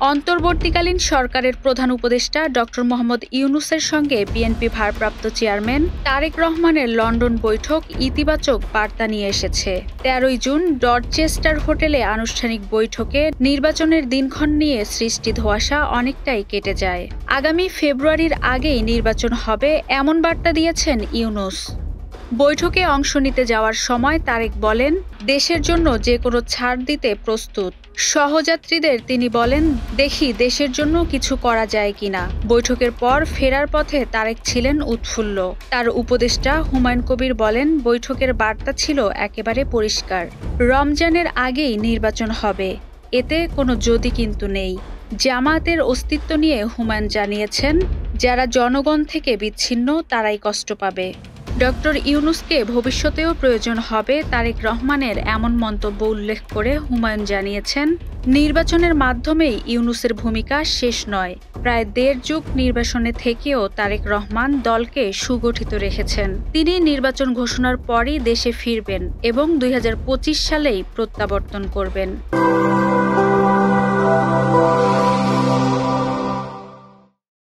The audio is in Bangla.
অন্তর্বর্তীকালীন সরকারের প্রধান উপদেষ্টা ডক্টর মোহাম্মদ ইউনূসের সঙ্গে বিএনপি ভারপ্রাপ্ত চেয়ারম্যান তারেক রহমানের লন্ডন বৈঠক ইতিবাচক বার্তা নিয়ে এসেছে। ১৩ই জুন ডরচেস্টার হোটেলে আনুষ্ঠানিক বৈঠকে নির্বাচনের দিনক্ষণ নিয়ে সৃষ্টি ধোঁয়াশা অনেকটাই কেটে যায়। আগামী ফেব্রুয়ারির আগেই নির্বাচন হবে এমন বার্তা দিয়েছেন ইউনূস। বৈঠকে অংশ নিতে যাওয়ার সময় তারেক বলেন, দেশের জন্য যে কোনো ছাড় দিতে প্রস্তুত। সহযাত্রীদের তিনি বলেন, দেখি দেশের জন্য কিছু করা যায় কিনা। বৈঠকের পর ফেরার পথে তারেক ছিলেন উৎফুল্ল। তার উপদেষ্টা হুমায়ুন কবির বলেন, বৈঠকের বার্তা ছিল একেবারে পরিষ্কার। রমজানের আগেই নির্বাচন হবে, এতে কোনো যদি কিন্তু নেই। জামায়াতের অস্তিত্ব নিয়ে হুমায়ুন জানিয়েছেন, যারা জনগণ থেকে বিচ্ছিন্ন তারাই কষ্ট পাবে। ডক্টর ইউনূসকে ভবিষ্যতেও প্রয়োজন হবে তারেক রহমানের এমন মন্তব্য উল্লেখ করে হুমায়ুন জানিয়েছেন, নির্বাচনের মাধ্যমেই ইউনূসের ভূমিকা শেষ নয়। প্রায় ১.৫ যুগ নির্বাসনে থেকেও তারেক রহমান দলকে সুগঠিত রেখেছেন। তিনি নির্বাচন ঘোষণার পরই দেশে ফিরবেন এবং ২০২৫ সালেই প্রত্যাবর্তন করবেন।